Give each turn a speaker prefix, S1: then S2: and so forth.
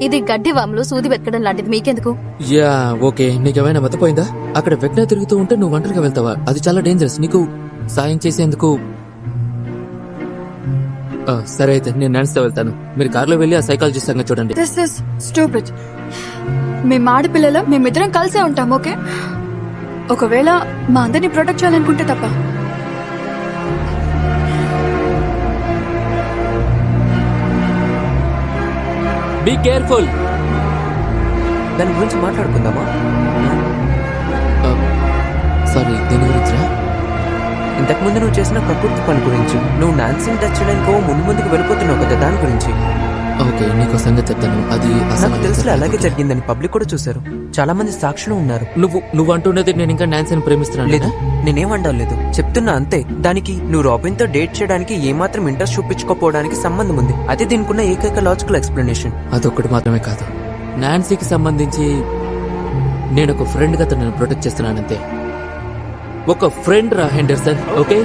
S1: ఇది గడ్డి వాములు సూది వెతకడం లాంటిది, మీకెందుకు?
S2: యా ఓకే, నీకేమైనా మతపోయిందా? అక్కడ వెగ్నా తిరుగుతూ ఉంటే నువ్వు ఒంటరిగా వెళ్తావా? అది చాలా డేంజరస్. నీకు సాయం చేసేందుకు సరే అయితే నేను నాన్స్తో వెళ్తాను. మీరు కార్లో వెళ్ళి ఆ సైకాలజిస్ట్ సంగతి చూడండి.
S3: This is stupid. మేము ఆడపిల్లల మేమిద్దరం కలిసే ఉంటాం, ఓకే? ఒకవేళ మా అందరినీ ప్రొటెక్ట్ చేయాలనుకుంటే తప్ప.
S2: Be careful.
S4: దాని గురించి మాట్లాడుకుందామా?
S2: సారీ, దేని గురించిరా?
S4: ఇంతకుముందు నువ్వు చేసిన ప్రకృతి పని గురించి. నువ్వు నాన్సీని టచ్ చేయడానికి ముందుకు వెళ్ళిపోతున్నావు కదా, దాని గురించి.
S2: ఓకే, నీకు సంగతి చెప్తాను. అది
S4: నాకు తెలుసు అలాగే జరిగిందని పబ్లిక్ కూడా చూశారు. చాలా మంది సాక్షులు ఉన్నారు.
S2: నువ్వు అంటున్నది నేను ఇంకా నాన్సీని ప్రేమిస్తున్నాను
S4: లేదా? నేనేం అనలేదు, చెప్తున్నా అంతే. దానికి నువ్వు రాబిన్ తో డేట్ చేయడానికి ఏమాత్రం ఇంట్రెస్ట్ చూపించుకోపోవడానికి సంబంధం ఉంది. అది దీనికున్న ఏకైక లాజికల్ ఎక్స్ప్లెనేషన్.
S2: అదొక్కటి మాత్రమే కాదు, నాన్సీకి సంబంధించి నేను ఒక ఫ్రెండ్ గా తనను ప్రొటెక్ట్ చేస్తున్నానంతే. ఒక ఫ్రెండ్ రా హెండర్సన్, ఓకే?